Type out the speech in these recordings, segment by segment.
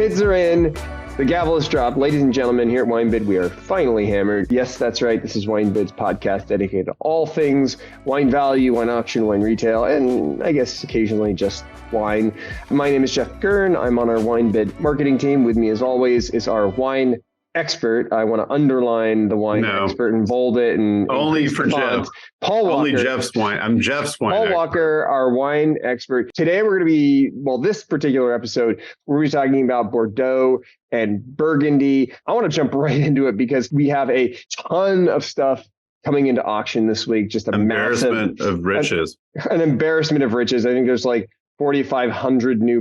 kids are in. The gavel is dropped. Ladies and gentlemen, here at WineBid, we are finally hammered. Yes, that's right. This is WineBid's podcast dedicated to all things wine value, wine auction, wine retail, and I guess occasionally just wine. My name is Jeff Gurn. I'm on our WineBid marketing team. With me, as always, is our wine expert. I want to underline the wine expert and bold it. And only for Jeff. Paul Walker. Only Jeff's wine. I'm Jeff's wine Paul expert. Walker, our wine expert. Today we're going to be, this particular episode, we're going to be talking about Bordeaux and Burgundy. I want to jump right into it because we have a ton of stuff coming into auction this week. Just a embarrassment of riches. An embarrassment of riches. I think there's like 4,500 new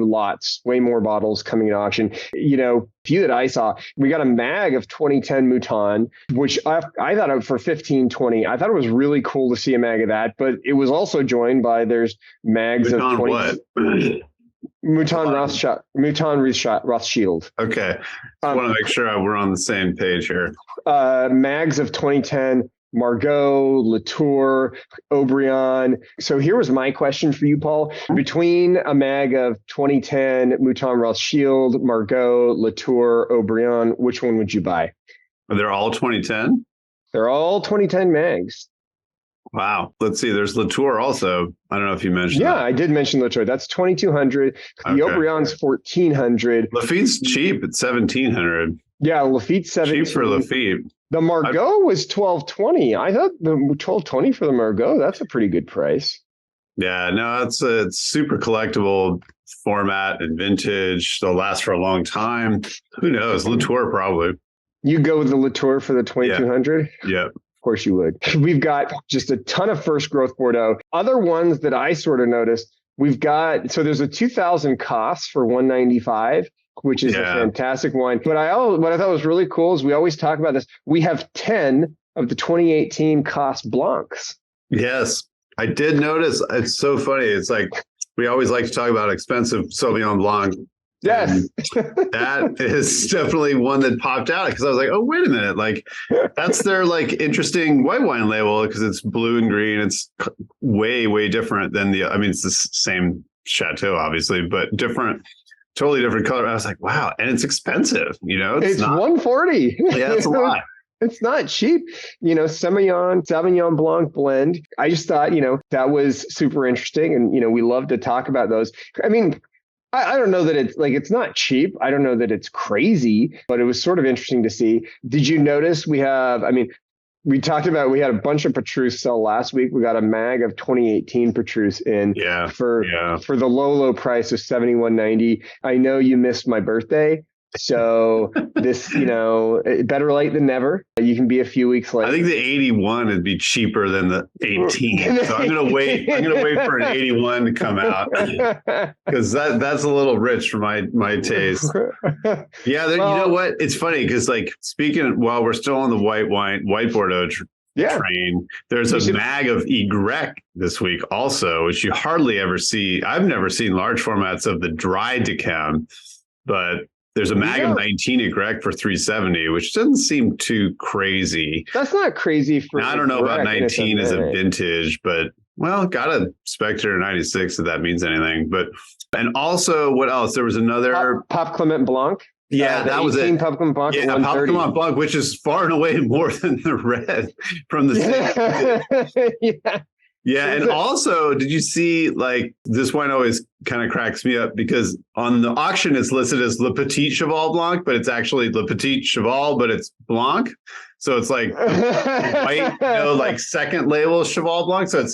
lots, way more bottles coming in auction. Few that I saw, we got a mag of 2010 Mouton, which I thought of for 1520. I thought it was really cool to see a mag of that, but it was also joined by there's mags Mouton of 20. What? Mouton Rothschild. Okay. I want to make sure we're on the same page here. Mags of 2010. Margaux, Latour, Aubryon. So here was my question for you, Paul. Between a mag of 2010 Mouton Rothschild, Margaux, Latour, Aubryon, which one would you buy? They're all 2010? They're all 2010 mags. Wow. Let's see. There's Latour also. I don't know if you mentioned that. Yeah, I did mention Latour. That's 2,200. The Aubryon's 1,400. Laffitte's cheap at 1,700. Yeah, Laffitte's 17. Cheap for Laffitte. The Margaux was 1,220. I thought the 1,220 for the Margaux, that's a pretty good price. Yeah, no, it's super collectible format and vintage. They'll last for a long time. Who knows? Latour probably. You go with the Latour for the 2,200? Yeah. Of course you would. We've got just a ton of first growth Bordeaux. Other ones that I sort of noticed, so there's a 2,000 cost for 195. Which is a fantastic wine. But what I thought was really cool is we always talk about this. We have 10 of the 2018 Cost Blancs. Yes, I did notice. It's so funny. It's like we always like to talk about expensive Sauvignon Blanc. Yes. That is definitely one that popped out because I was like, oh, wait a minute. Like that's their interesting white wine label because it's blue and green. It's way, way different than it's the same chateau, obviously, but different. Totally different color. I was like, wow. And it's expensive, It's not, 140. Yeah, it's a lot. It's not cheap. Sauvignon Blanc blend. I just thought, that was super interesting. And, we love to talk about those. I mean, I don't know that it's not cheap. I don't know that it's crazy, but it was sort of interesting to see. Did you notice we had a bunch of Petrus sell last week. We got a mag of 2018 Petrus in for the low price of $71.90. I know you missed my birthday. So this, better late than never. You can be a few weeks late. I think the 81 would be cheaper than the 18. So I'm gonna wait. I'm gonna wait for an 81 to come out because that's a little rich for my taste. Yeah, you know what? It's funny because while we're still on the white Bordeaux train, there's a mag of Ygritte this week also, which you hardly ever see. I've never seen large formats of the dry decam, but there's a mag of 19 Ygritte for $370, which doesn't seem too crazy. That's not crazy for. Now, I don't know about 19 as a vintage, but got a Spectre 96 if that means anything. And also, what else? There was another Pop Clement Blanc. Yeah, that was it. Pop Clement Blanc. Yeah, Pop Clement Blanc, which is far and away more than the red from the same. Yeah. Yeah, and also, did you see, this wine always kind of cracks me up because on the auction it's listed as Le Petit Cheval Blanc, but it's actually Le Petit Cheval, but it's Blanc. So it's white, second label Cheval Blanc. So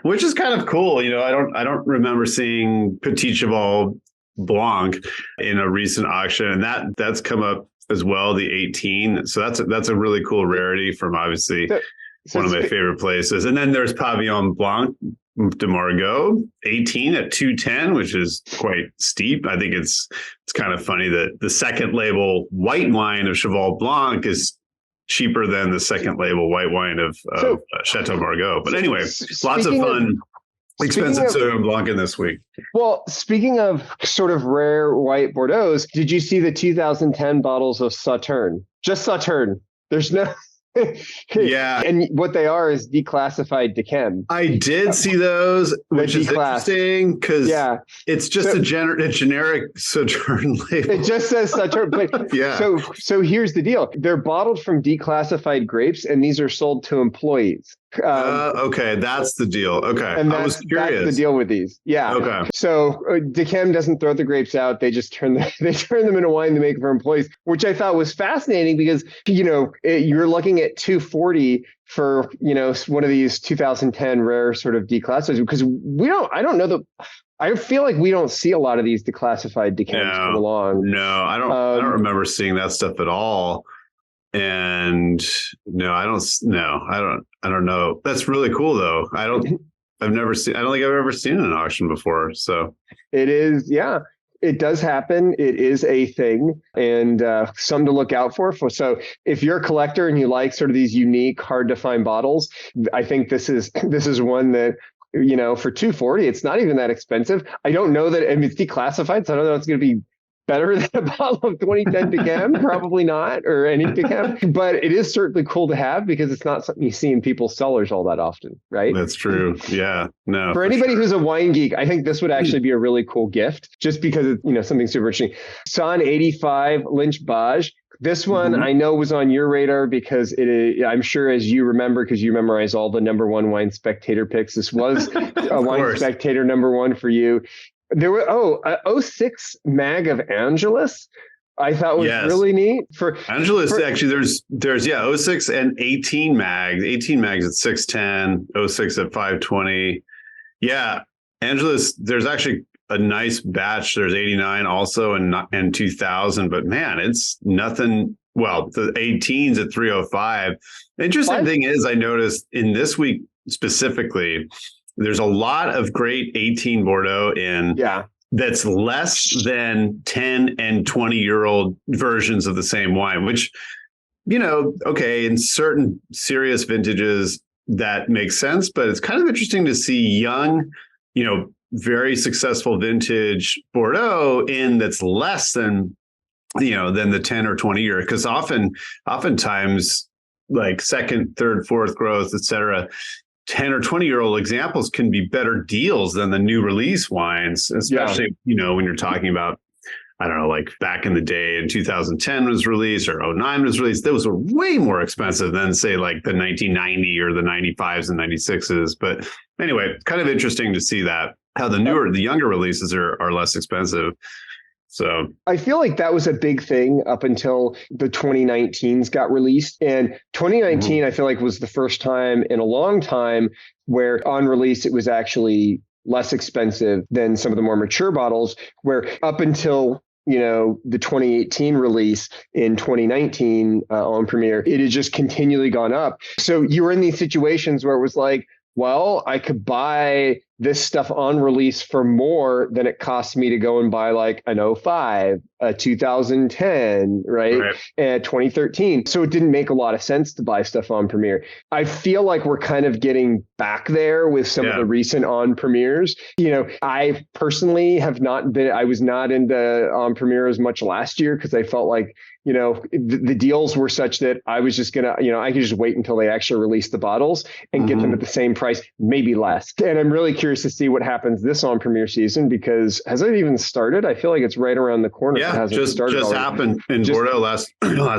which is kind of cool. I don't remember seeing Petit Cheval Blanc in a recent auction, and that's come up as well, the 18. So that's a really cool rarity from obviously one of my favorite places. And then there's Pavillon Blanc de Margaux, 18 at 210, which is quite steep. I think it's kind of funny that the second label white wine of Cheval Blanc is cheaper than the second label white wine of Chateau Margaux. But anyway, lots of fun, expensive Sauvignon Blanc in this week. Well, speaking of sort of rare white Bordeaux, did you see the 2010 bottles of Sauternes? Just Sauternes. There's no... Yeah. And what they are is declassified dechem. I did see those, which is interesting because it's just a generic Sauterne label. It just says Sauterne, but yeah. So here's the deal: they're bottled from declassified grapes, and these are sold to employees. Okay, that's the deal. Okay, and I was curious. That's the deal with these. Yeah. Okay. So Dechem doesn't throw the grapes out; they just turn them into wine to make for employees, which I thought was fascinating because you're looking at 240 for one of these 2010 rare sort of declassified, because I don't know that. I feel like we don't see a lot of these declassified dechems come along. No, I don't remember seeing that stuff at all. And no, I don't know. That's really cool though. I don't think I've ever seen an auction before. So it is. Yeah, it does happen. It is a thing, and something to look out for. So if you're a collector and you like sort of these unique, hard to find bottles, I think this is one that, for 240, it's not even that expensive. I don't know that, it's declassified, so I don't know if it's going to be better than a bottle of 2010 Dechem. Probably not, or any Dechem, but it is certainly cool to have because it's not something you see in people's cellars all that often, right? That's true. Yeah. No. For anybody who's a wine geek, I think this would actually be a really cool gift, just because it's something super interesting. San 85 Lynch Bage. This one I know was on your radar because I'm sure, as you remember, because you memorize all the number one Wine Spectator picks, this was a Wine Spectator number one for you. There were 06 mag of Angelus. I thought was really neat. For Angelus, actually, there's 06 and 18 mags. 18 mags at 610, 06 at 520. Yeah, Angelus. There's actually a nice batch. There's 89 also and 2000. But man, it's nothing. Well, the 18s at 305. The interesting thing is, I noticed in this week specifically, there's a lot of great 18 Bordeaux that's less than 10 and 20-year-old versions of the same wine, which, in certain serious vintages that makes sense, but it's kind of interesting to see young, very successful vintage Bordeaux that's less than the 10 or 20 year, because oftentimes like second, third, fourth growth, et cetera, 10 or 20-year-old examples can be better deals than the new release wines, especially, when you're talking about, I don't know, like back in the day in 2010 was released or 09 was released. Those were way more expensive than, say, like the 1990 or the 95s and 96s. But anyway, kind of interesting to see that, how the younger releases are less expensive. So I feel like that was a big thing up until the 2019s got released. And 2019, I feel like, was the first time in a long time where on release it was actually less expensive than some of the more mature bottles, where up until the 2018 release in 2019 on Premier, it had just continually gone up. So you were in these situations where it was like, well, I could buy this stuff on release for more than it costs me to go and buy like an 05, a 2010, right? And 2013. So it didn't make a lot of sense to buy stuff on Premier. I feel like we're kind of getting back there with some of the recent on Premiers. I personally I was not into on Premier as much last year because I felt like, the deals were such that I was just going to, I could just wait until they actually release the bottles and get them at the same price, maybe less. And I'm really curious to see what happens this on Premier season, because has it even started? I feel like it's right around the corner. Yeah, just happened in Bordeaux last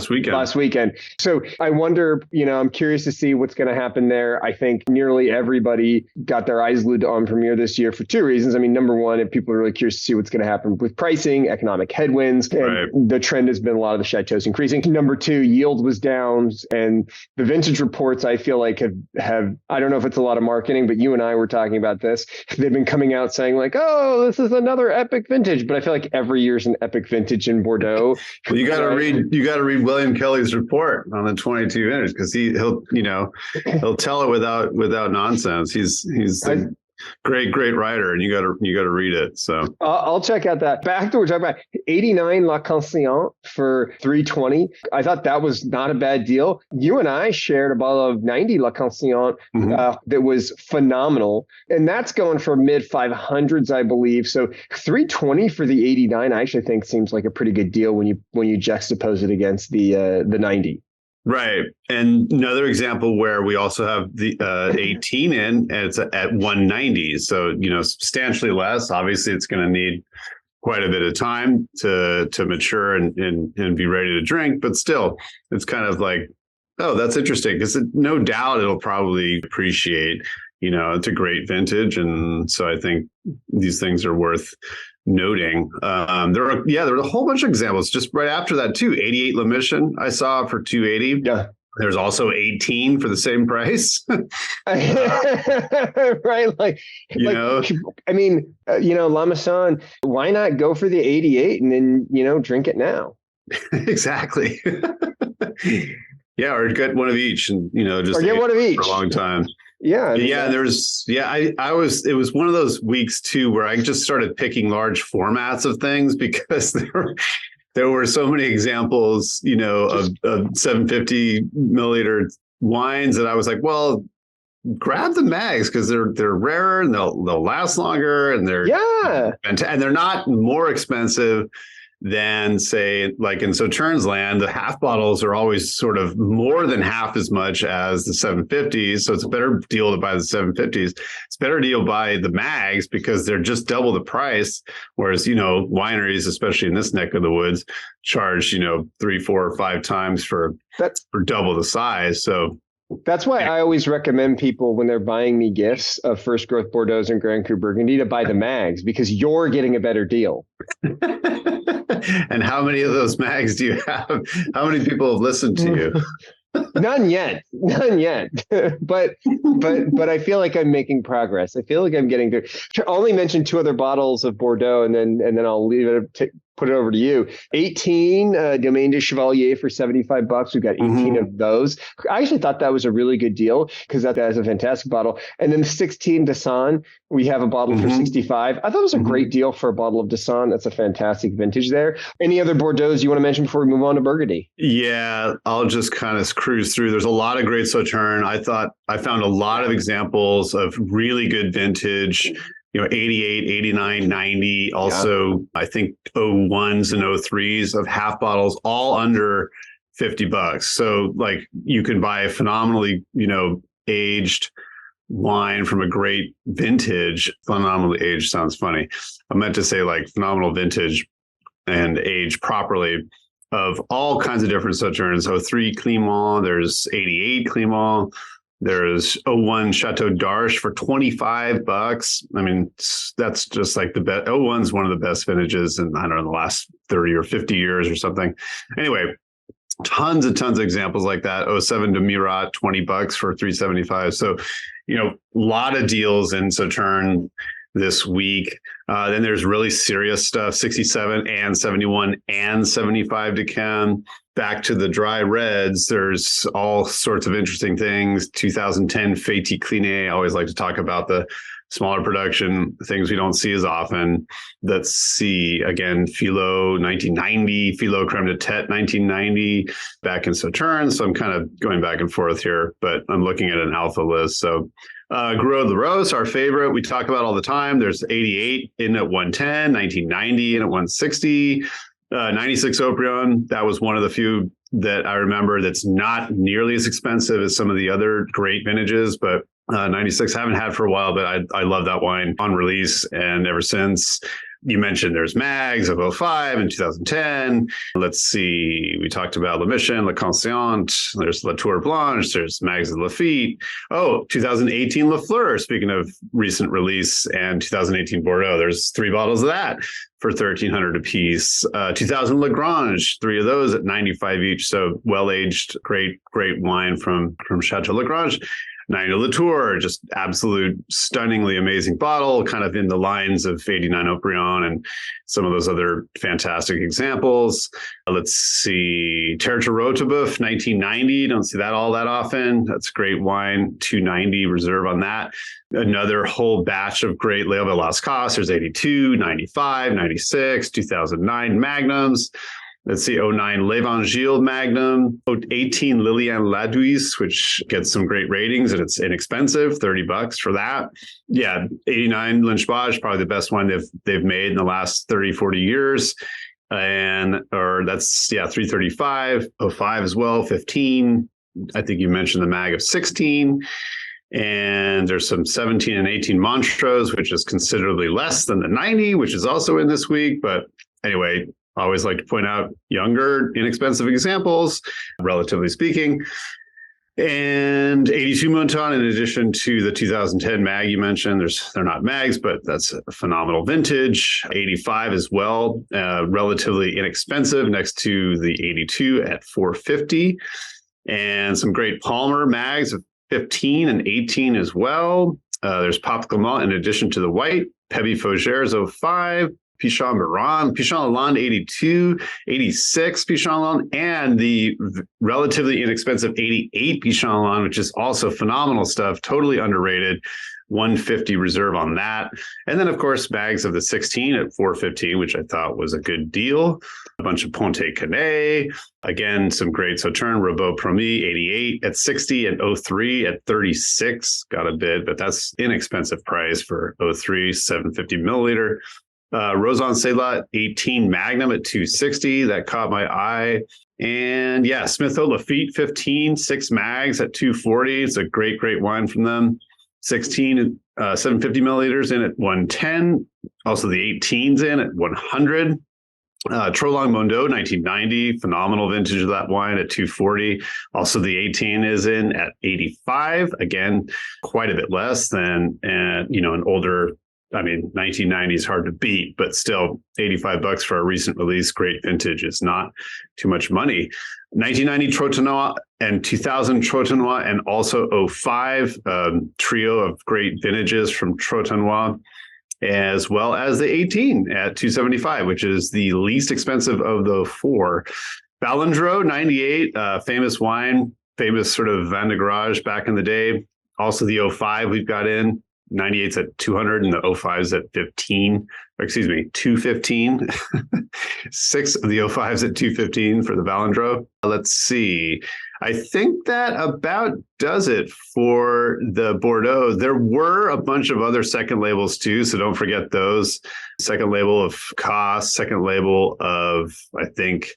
weekend. Last weekend. So I wonder, I'm curious to see what's going to happen there. I think nearly everybody got their eyes glued to on Premier this year for two reasons. I mean, number one, if people are really curious to see what's going to happen with pricing, economic headwinds, and the trend has been a lot of the chateaus increasing. Number two, yield was down, and the vintage reports, I feel like have I don't know if it's a lot of marketing, but you and I were talking about this. They've been coming out saying like, oh, this is another epic vintage, but I feel like every year's an epic vintage in Bordeaux. Well, you got to read William Kelly's report on the 22 vintage, because he'll tell it without nonsense. He's great writer, and you got to read it. So I'll check out that. Back to what we're talking about, 89 La Conscience for 320. I thought that was not a bad deal. You and I shared a bottle of 90 La Conscience that was phenomenal, and that's going for mid 500s, I believe. So 320 for the 89, I actually think seems like a pretty good deal when you juxtapose it against the 90. Right. And another example where we also have the 18 in, and it's at 190. So, substantially less. Obviously, it's going to need quite a bit of time to mature and be ready to drink. But still, it's kind of like, oh, that's interesting, because no doubt it'll probably appreciate. It's a great vintage. And so I think these things are worth noting. There are a whole bunch of examples just right after that too. 88 Le Mission I saw for 280. Yeah. There's also 18 for the same price. Right. I mean, La Maison, why not go for the 88 and then, drink it now? Exactly. Yeah. Or get one of each and, just get one of each for a long time. Yeah. I mean, it was one of those weeks too, where I just started picking large formats of things because there were so many examples, of 750 milliliter wines that I was like, well, grab the mags because they're rarer and they'll last longer and they're not more expensive than, say, like in Sautern's land. The half bottles are always sort of more than half as much as the 750s. So it's a better deal to buy the 750s. It's a better deal to buy the mags because they're just double the price. Whereas, wineries, especially in this neck of the woods, charge, 3, 4, or 5 times for double the size. So that's why I always recommend people when they're buying me gifts of First Growth Bordeaux and Grand Cru Burgundy to buy the mags, because you're getting a better deal. And how many of those mags do you have? How many people have listened to you? None yet. But I feel like I'm making progress. I feel like I'm getting there. I'll only mention 2 other bottles of Bordeaux, and then I'll leave it put it over to you. 18 Domaine de Chevalier for $75. We've got 18 of those. I actually thought that was a really good deal because that is a fantastic bottle. And then 16 Dassan, we have a bottle for 65. I thought it was a great deal for a bottle of Dassan. That's a fantastic vintage there. Any other Bordeaux you want to mention before we move on to Burgundy? Yeah, I'll just kind of cruise through. There's a lot of great Sautern. I found a lot of examples of really good vintage. 88, 89, 90, also, I think 01s and 03s of half bottles, all under $50. So like you can buy a phenomenally, aged wine from a great vintage. Phenomenally aged sounds funny. I meant to say like phenomenal vintage and aged properly of all kinds of different Sauternes. 03 Clément, there's 88 Clément. There's 01 Chateau d'Arche for $25. I mean, that's just like the best. 01's one of the best vintages in, I don't know, the last 30 or 50 years or something. Anyway, tons of examples like that. 07 de Murat, $20 for $375. So, a lot of deals in Sautern this week. Then there's really serious stuff, 67 and 71 and 75 Decam. Back to the dry reds, there's all sorts of interesting things. 2010 Fétis Cliné. I always like to talk about the smaller production, things we don't see as often. Let's see, again, Philo 1990, Philo Crème de Tête 1990, back in Sautern. So I'm kind of going back and forth here, but I'm looking at an alpha list. So Gros de Rose, our favorite, we talk about all the time. There's 88 in at 110, 1990 in at 160. 96 Oprion, that was one of the few that I remember that's not nearly as expensive as some of the other great vintages, but 96 haven't had for a while, but I love that wine on release and ever since. You mentioned there's Mags of 05 and 2010. Let's see. We talked about Le Mission, Le Conscient. There's La Tour Blanche. There's Mags of Lafite. 2018 La Fleur, speaking of recent release, and 2018 Bordeaux. There's 3 bottles of that for $1,300 a piece. 2000 Lagrange, 3 of those at $95 each. So well-aged, great wine from Chateau Lagrange. 90 Latour, just absolute stunningly amazing bottle, kind of in the lines of 89 Oprion and some of those other fantastic examples. Let's see, Terre de Rotebeuf, 1990. Don't see that all that often. That's great wine. 290 reserve on that. Another whole batch of great Léoville Las Casas. There's 82, 95, 96, 2009 Magnums. Let's see, 09 L'Evangile Magnum, 18 Liliane Laduis, which gets some great ratings and it's inexpensive, $30 for that. Yeah, 89 Lynch Bage, probably the best wine they've made in the last 30, 40 years. or that's 335, 05 as well, 15. I think you mentioned the mag of 16. And there's some 17 and 18 Montrose, which is considerably less than the 90, which is also in this week. But anyway, I always like to point out younger, inexpensive examples, relatively speaking. And 82 Mouton, in addition to the 2010 mag you mentioned, they're not mags, but that's a phenomenal vintage. 85 as well, relatively inexpensive, next to the 82 at 450. And some great Palmer mags of 15 and 18 as well. There's Pop Clement in addition to the white, Pepe Fougères 05, Pichon Baron, Pichon Lalande 82, 86 Pichon Lalande, and the relatively inexpensive 88 Pichon Lalande, which is also phenomenal stuff, totally underrated. 150 reserve on that. And then, of course, bags of the 16 at 415, which I thought was a good deal. A bunch of Ponte Canet. Again, some great Sauternes, Robot Promis, 88 at 60 and 03 at 36. Got a bid, but that's inexpensive price for 03, 750 milliliter. Rosan Celat 18 Magnum at 260. That caught my eye. And yeah, Smith-O Lafite 15, 6 mags at 240. It's a great, great wine from them. 16, 750 milliliters in at 110. Also the 18's in at 100. Trolong Mondot 1990, phenomenal vintage of that wine at 240. Also the 18 is in at 85. Again, quite a bit less than an older. 1990 is hard to beat, but still $85 for a recent release, great vintage is not too much money. 1990 Trotanois and 2000 Trotanois, and also 05 trio of great vintages from Trotanois, as well as the 18 at 275, which is the least expensive of the four. Balandreau 98, famous wine, famous sort of Vin de Garage back in the day. Also the 05 we've got in. 98's at 200 and the 05's at 215. 6 of the 05's at 215 for the Balandreau. Let's see. I think that about does it for the Bordeaux. There were a bunch of other second labels too, so don't forget those. Second label of Casse, second label of, I think,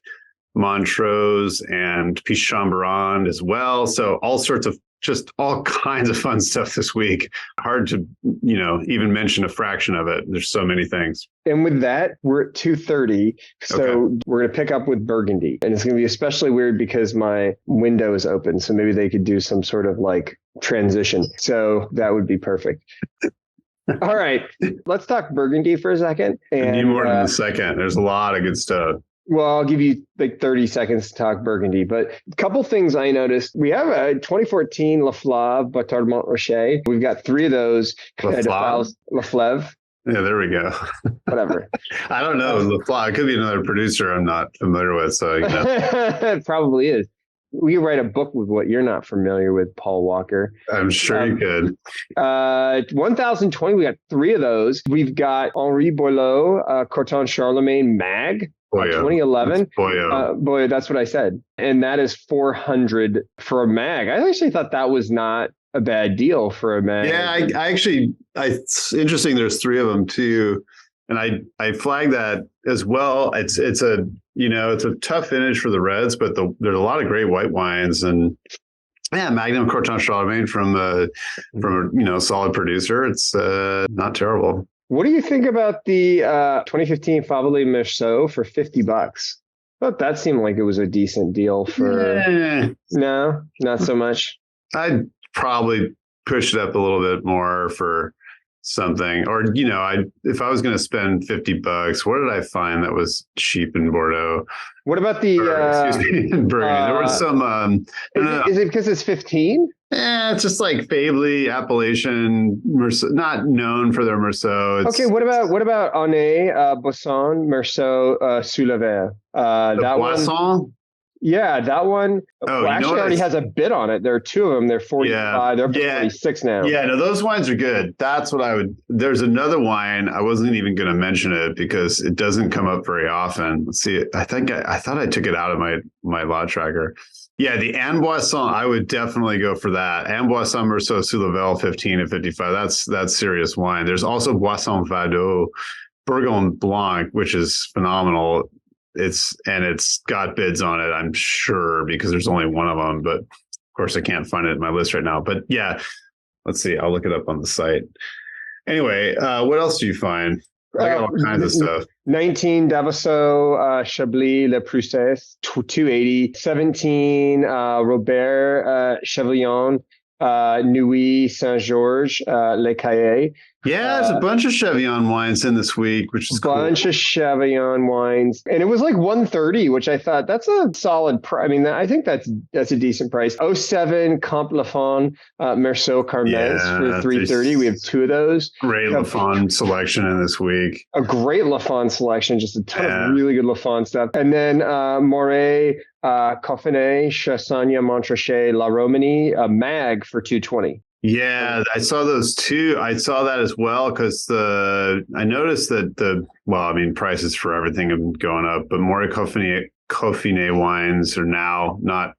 Montrose and Pichon Baron as well. So all sorts of just all kinds of fun stuff this week. Hard to, even mention a fraction of it. There's so many things. And with that, we're at 2:30. So okay. We're going to pick up with Burgundy. And it's going to be especially weird because my window is open. So maybe they could do some sort of like transition. So that would be perfect. All right. Let's talk Burgundy for a second. And need more than a second. There's a lot of good stuff. Well, I'll give you like 30 seconds to talk Burgundy, but a couple things I noticed. We have a 2014 La Flave Bâtard Montrachet. We've got 3 of those. La Flave. Yeah, there we go. Whatever. I don't know. La Flave. It could be another producer I'm not familiar with. So It probably is. We could write a book with what you're not familiar with, Paul Walker. I'm sure you could. 1020, we got 3 of those. We've got Henri Boileau, Corton Charlemagne Mag. 2011. Boy, that's what I said. And that is 400 for a mag. I actually thought that was not a bad deal for a mag. Yeah, it's interesting. There's 3 of them too. And I flagged that as well. It's a tough finish for the reds, but there's a lot of great white wines, and yeah, Magnum Corton Charlemagne from a solid producer. It's not terrible. What do you think about the 2015 Fabergé Merceau for $50? I thought that seemed like it was a decent deal for. No, not so much. I'd probably push it up a little bit more for something, or if I was going to spend $50, what did I find that was cheap in Bordeaux? What about the? In Burgundy, there was some. Is it because it's 15? Yeah, it's just like Fablé, Appellation, Merceau, not known for their Merceau. Okay, what about Année, Boisson, Merceau, Soulevert? That Boisson? One, yeah, that one. Actually, already has a bid on it. There are 2 of them. They're 45. They're 46 now. Yeah, no, those wines are good. That's what I would. There's another wine. I wasn't even going to mention it because it doesn't come up very often. Let's see. I thought I took it out of my lot tracker. Yeah, the Amboisson, I would definitely go for that. Amboisson Merceau Soulevert 15 and 55. That's serious wine. There's also Boisson Vado, Bourgogne Blanc, which is phenomenal. it's got bids on it, I'm sure, because there's only one of them. But of course, I can't find it in my list right now. But yeah, let's see. I'll look it up on the site. Anyway, what else do you find? I got all kinds of stuff. 19 Davaso Chablis Le Prussès 280. 17 Robert Chevillon Nuit Saint Georges Le Caillet. Yeah, there's a bunch of Chevillon wines in this week, which is bunch of Chevillon wines, and it was like 130, which I thought that's a solid price. I mean, I think that's a decent price. '07 Comte Lafon Merceau Carmez for 330. We have two of those. Great Lafon selection in this week. A great Lafon selection, just a ton of really good Lafon stuff. And then Moret Coffinet Chassagne Montrachet La Romanie Mag for 220. Yeah, I saw those too. I saw that as well because I noticed that prices for everything have been going up, but more Coffinet wines are now not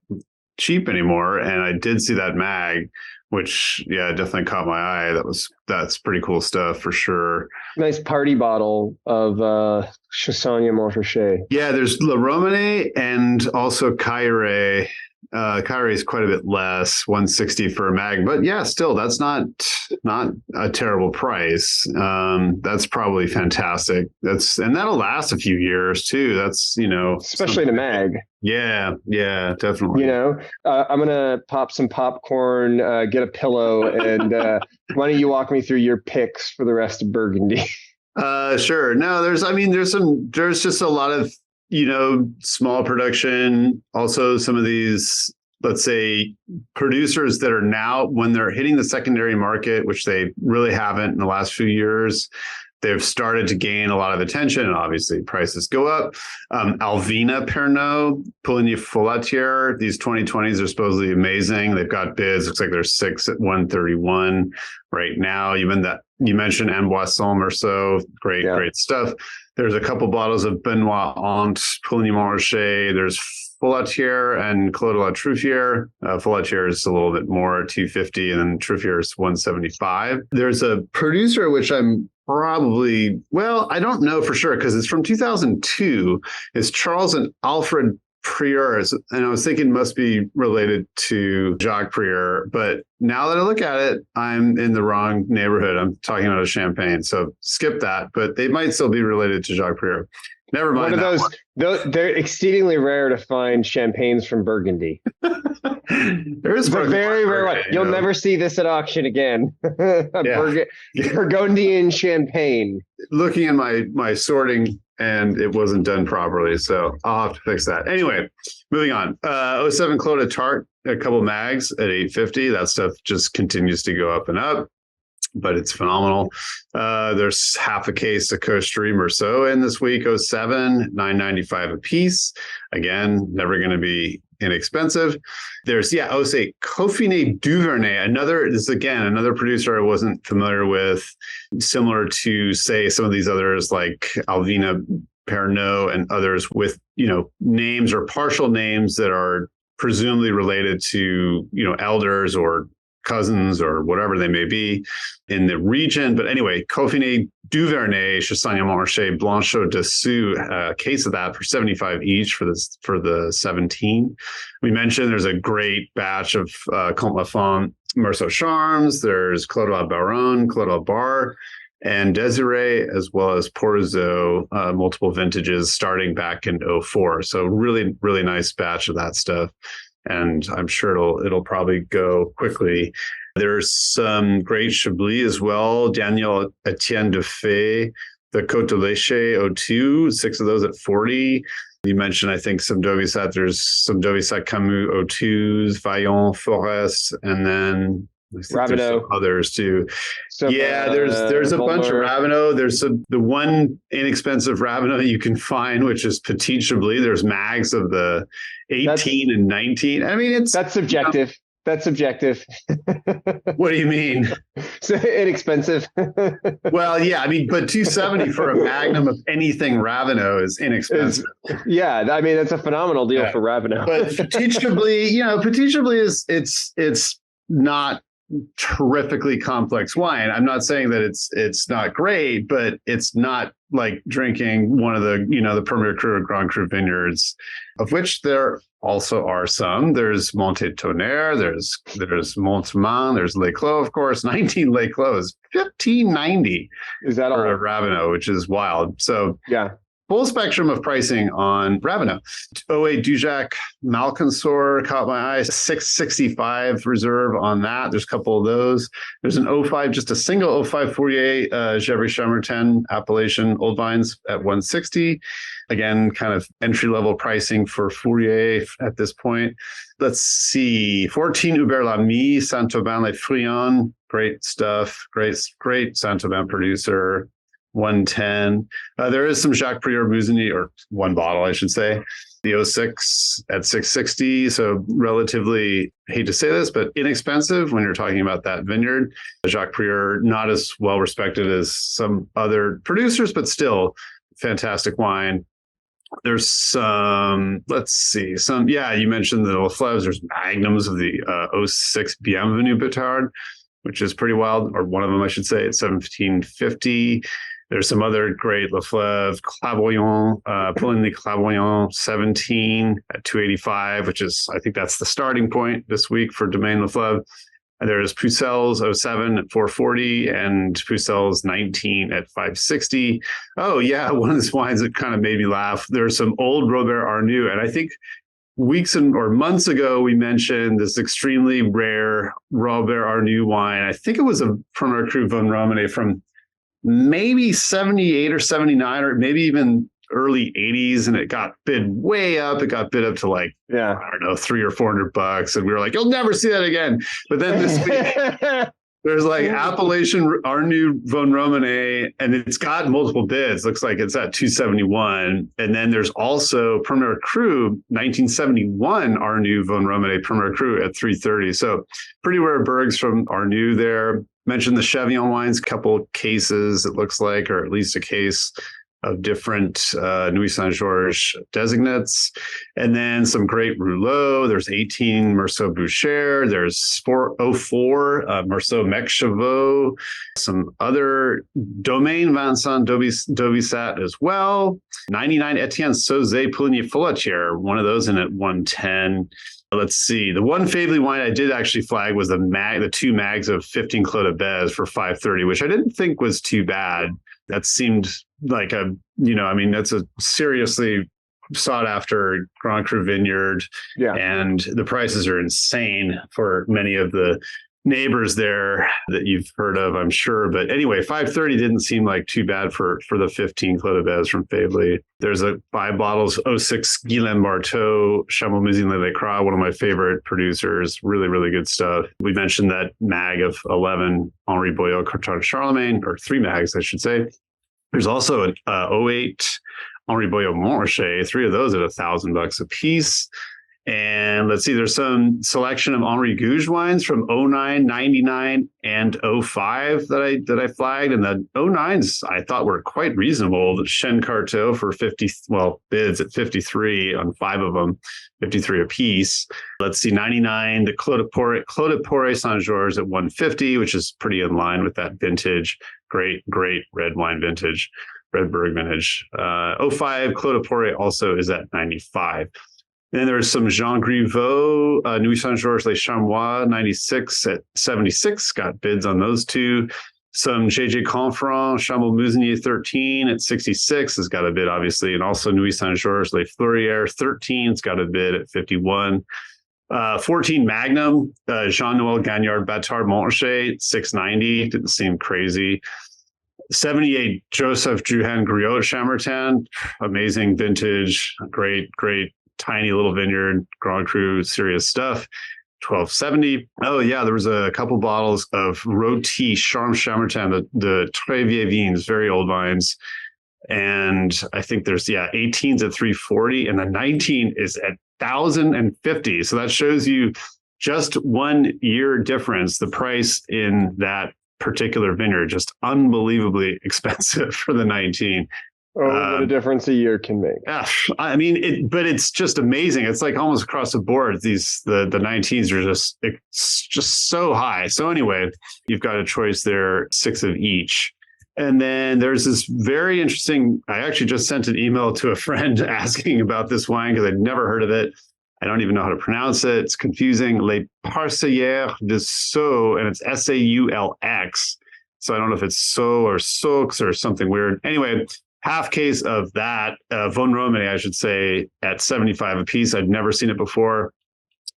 cheap anymore. And I did see that mag, which definitely caught my eye. That's pretty cool stuff for sure. Nice party bottle of Chassagne Montrachet. Yeah, there's La Romanie and also Caillet. Caillet is quite a bit less, 160 for a mag, but yeah, still that's not a terrible price. That's probably fantastic. And that'll last a few years too. That's especially in a mag. Yeah, definitely. I'm gonna pop some popcorn, get a pillow, and why don't you walk me through your picks for the rest of Burgundy? Sure. No, there's just a lot of small production. Also, some of these, let's say, producers that are now, when they're hitting the secondary market, which they really haven't in the last few years, they've started to gain a lot of attention, and obviously prices go up. Alvina Pernod, Pouligny Folatier, these 2020s are supposedly amazing. They've got bids. Looks like there's 6 at 131 right now. Even that you mentioned Amboisson Merceau, great stuff. There's a couple bottles of Benoit Ant, Pouligny Montrachet. There's Folatier and Clos de la Truffière. Folatier is a little bit more, 250, and then Truffière is 175. There's a producer, which I'm probably, I don't know for sure because it's from 2002. It's Charles and Alfred Prieur, and I was thinking must be related to Jacques Prieur, but now that I look at it, I'm in the wrong neighborhood. I'm talking about a champagne, so skip that, but they might still be related to Jacques Prieur. Never mind. One of those, they're exceedingly rare to find champagnes from Burgundy. There is a very rare one. You'll never see this at auction again. Burgundian champagne. Looking in my sorting, and it wasn't done properly, so I'll have to fix that. Anyway, moving on. 07 Clos de Tart, a couple mags at 850. That stuff just continues to go up and up, but it's phenomenal. There's half a case of Cocherie Merceau in this week, 07, $9.95 a piece. Again, never going to be inexpensive. There's say Coffinet Duvernay, another producer I wasn't familiar with, similar to say some of these others like Alvina Pernod and others with names or partial names that are presumably related to elders or cousins or whatever they may be in the region. But anyway, Coffinet Duvernay, Chassagne Montrachet, Blanchot Dessous, a case of that for 75 each for the 17. We mentioned there's a great batch of Comte Lafon Merceau Charmes. There's Clos de la Baronne, Clos de la Bar, and Desiree, as well as Porzo, multiple vintages starting back in 04. So really, really nice batch of that stuff. And I'm sure it'll probably go quickly. There's some great Chablis as well. Daniel Etienne de Fay, the Côte de Leche 02, 6 of those at 40. You mentioned, I think, some Sandovisat. There's some Sandovisat Camus 02s, Vaillant, Forest, and then Raveneau. Others too. There's a bunch of Raveneau. There's the one inexpensive Raveneau you can find, which is Petit Chablis. There's mags of the 18 and 19. I mean, that's subjective. That's subjective. What do you mean? So inexpensive. Well, yeah, I mean, but $270 for a magnum of anything Raveneau is inexpensive. I mean, that's a phenomenal deal for Raveneau. But Petit Chablis, Petit Chablis is it's not terrifically complex wine. I'm not saying that it's not great, but it's not like drinking one of the, the Premier Cru or Grand Cru vineyards, of which there also are some. There's Monté-Tonnerre, there's Montemant, there's Les Clos, of course. 19 Les Clos is $15.90 Is that all? for a Ravenot, which is wild. So yeah. Full spectrum of pricing on Ravenot. 08 Dujac Malconsor caught my eye. 665 reserve on that. There's a couple of those. There's an 05, just a single 05 Fourier Gevrey Chambertin appellation old vines at 160. Again, kind of entry-level pricing for Fourier at this point. Let's see. 14 Hubert Lamy, Saint-Aubin-les-Friands. Great stuff. Great Saint-Aubin producer. 110. There is some Jacques Prieur Musigny, or one bottle, I should say. The 06 at 660. So relatively, hate to say this, but inexpensive when you're talking about that vineyard. Jacques Prieur, not as well respected as some other producers, but still fantastic wine. There's some, you mentioned the Lafleves. There's magnums of the 06 Bienvenue Bitard, which is pretty wild, or one of them, I should say, at 1750. There's some other great Lafleve, Clairvoyant, Pouligny Clairvoyant 17 at 285, which is, I think that's the starting point this week for Domaine Lafleve. And there's Pucelles 07 at 440 and Pucelles 19 at 560. Oh, yeah, one of these wines that kind of made me laugh. There's some old Robert Arnoux, and I think weeks or months ago, we mentioned this extremely rare Robert Arnoux wine. I think it was a Premier Cru Vin Romanée from maybe 78 or 79, or maybe even early 80s. And it got bid way up. It got bid up to I don't know, $300 or $400. And we were like, you'll never see that again. But then this week, there's Appellation Arnoux Vin Romanée, and it's got multiple bids. Looks like it's at 271. And then there's also Premier Cru 1971 Arnoux Vin Romanée Premier Cru at 330. So pretty rare bergs from Arnoux there. Mentioned the Chevion wines, couple cases, it looks like, or at least a case of different Nuit Saint-Georges designates. And then some great Rouleau. There's 18 Meursault Boucher. There's 404 Meursault Mecchevaux. Some other Domaine Vincent Dovisat as well. 99 Etienne Sauzet Pouligny Folatier, one of those in at 110. Let's see. The one Faibley wine I did actually flag was the two mags of 15 Clos de Bez for 530, which I didn't think was too bad. That seemed like that's a seriously sought after Grand Cru vineyard. Yeah. And the prices are insane for many of the neighbors there that you've heard of, I'm sure. But anyway, 530 didn't seem like too bad for the 15 Clos de Bez from Faibley. There's 5 bottles, 06 Guillain Barteau, Chameau Musigny Le Cras, one of my favorite producers. Really, really good stuff. We mentioned that mag of 11 Henri Boyot Carton Charlemagne, or 3 mags, I should say. There's also an 08 Henri Boyot Montrachet, 3 of those at $1,000 a piece. And let's see, there's some selection of Henri Gouge wines from 09, 99, and 05 that I flagged. And the 09s I thought were quite reasonable. The Chêne Carteau for 50, bids at 53 on 5 of them, 53 a piece. Let's see, 99, the Clos de Poré Saint-Georges at 150, which is pretty in line with that vintage. Great red wine vintage, red Berg vintage. 05 Clos de Poré also is at 95. And then there's some Jean Griveaux, Nuit Saint-Georges Les Chamois, 96 at 76. Got bids on those 2. Some JJ Confront, Chameau Musigny 13 at 66. Has got a bid, obviously. And also Nuit Saint-Georges Les Fleurières 13. It's got a bid at 51. 14 Magnum, Jean-Noël Gagnard Batard Montrachet, 690. Didn't seem crazy. 78 Joseph Juhan Griot Chambertin. Amazing vintage. Great tiny little vineyard, Grand Cru, serious stuff. 1270. Oh yeah, there was a couple bottles of Roti Charme Chambertin, the Très Vieilles Vines, very old vines. And I think there's 18s at 340, and the 19 is at 1,050. So that shows you just 1 year difference. The price in that particular vineyard just unbelievably expensive for the 19. Oh, what a difference a year can make. Yeah, I mean, but it's just amazing. It's like almost across the board. The 19s are just so high. So anyway, you've got a choice there, 6 of each. And then there's this very interesting, I actually just sent an email to a friend asking about this wine because I'd never heard of it. I don't even know how to pronounce it. It's confusing. Les Parcellaires de Saux, and it's Saulx. So I don't know if it's Saux or Saux or something weird. Anyway, half case of that, Von Romane, I should say, at 75 a piece. I'd never seen it before.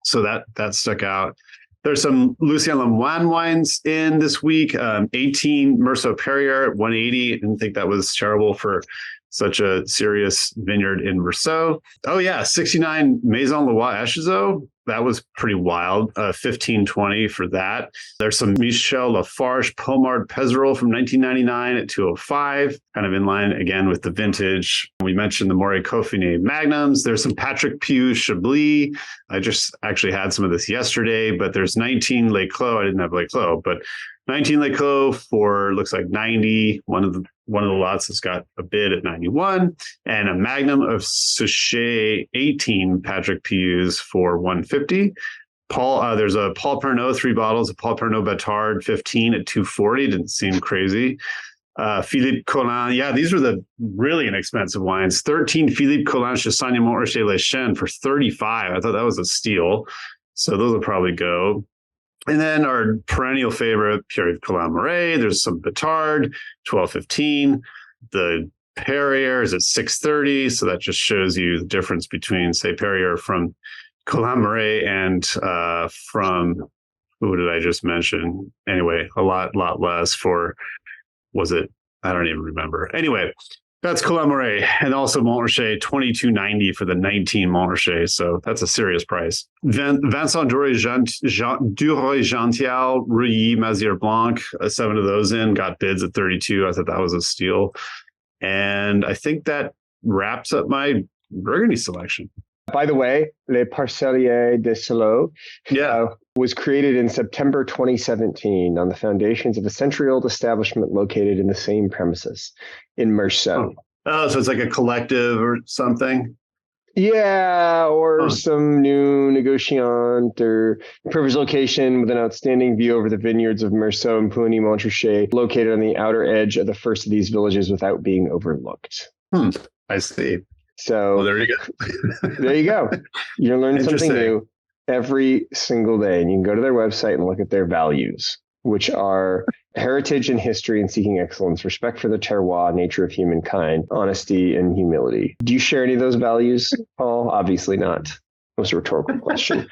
So that stuck out. There's some Lucien Lemoine wines in this week. 18 Meursault Perrier at 180. I didn't think that was terrible for such a serious vineyard in Meursault. Oh yeah, 69 Maison Leroy Echezot. That was pretty wild. 1520 for that. There's some Michel Lafarge Pommard Pézerolles from 1999 at 205, kind of in line again with the vintage. We mentioned the Morey Coffinet Magnums. There's some Patrick Pieux Chablis. I just actually had some of this yesterday, but there's 19 Les Clos. I didn't have Les Clos, but 19 Les Clos for looks like 90. One of the lots has got a bid at 91, and a Magnum of Suchet 18 Patrick Pieux for 150. There's a Paul Pernod, 3 bottles of Paul Pernod Batard 15 at 240. Didn't seem crazy. Philippe Collin. Yeah, these are the really inexpensive wines. 13 Philippe Collin Chassagne Montrachet Les Chênes for 35. I thought that was a steal. So those will probably go. And then our perennial favorite, Pierre-Yves Collin-Moret. There's some Batard, 12.15. The Perrier is at 6.30. So that just shows you the difference between, say, Perrier from Collin-Moret and from, who did I just mention? Anyway, a lot less for, was it? I don't even remember. Anyway, that's Collin-Moret, and also Montrachet, $22.90 for the 19 Montrachet. So that's a serious price. Vincent Duroy-Gential, Reuilly, Mazière Blanc, 7 of those in, got bids at 32. I thought that was a steal. And I think that wraps up my Burgundy selection. By the way, Les Parcellaires de Saux was created in September 2017 on the foundations of a century-old establishment located in the same premises in Meursault. Oh, so it's like a collective or something? Yeah, or some new negotiant or privileged location with an outstanding view over the vineyards of Meursault and Puigny-Montrachet, located on the outer edge of the first of these villages without being overlooked. I see. So well, there you go. There you go. You're learning something new every single day. And you can go to their website and look at their values, which are heritage and history and seeking excellence, respect for the terroir, nature of humankind, honesty and humility. Do you share any of those values, Paul? Obviously not. It was a rhetorical question.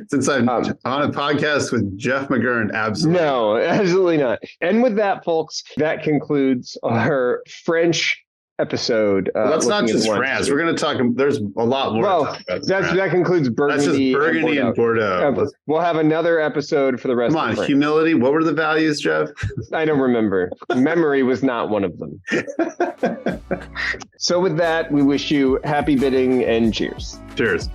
Since I'm on a podcast with Jeff McGurn, absolutely. No, absolutely not. And with that, folks, that concludes our French episode. Well, that's not just France. We're going to talk. There's a lot more. Well, that concludes Burgundy. That's just Burgundy and Bordeaux. We'll have another episode for the rest. Come on, humility. What were the values, Jeff? I don't remember. Memory was not one of them. So with that, we wish you happy bidding and cheers. Cheers.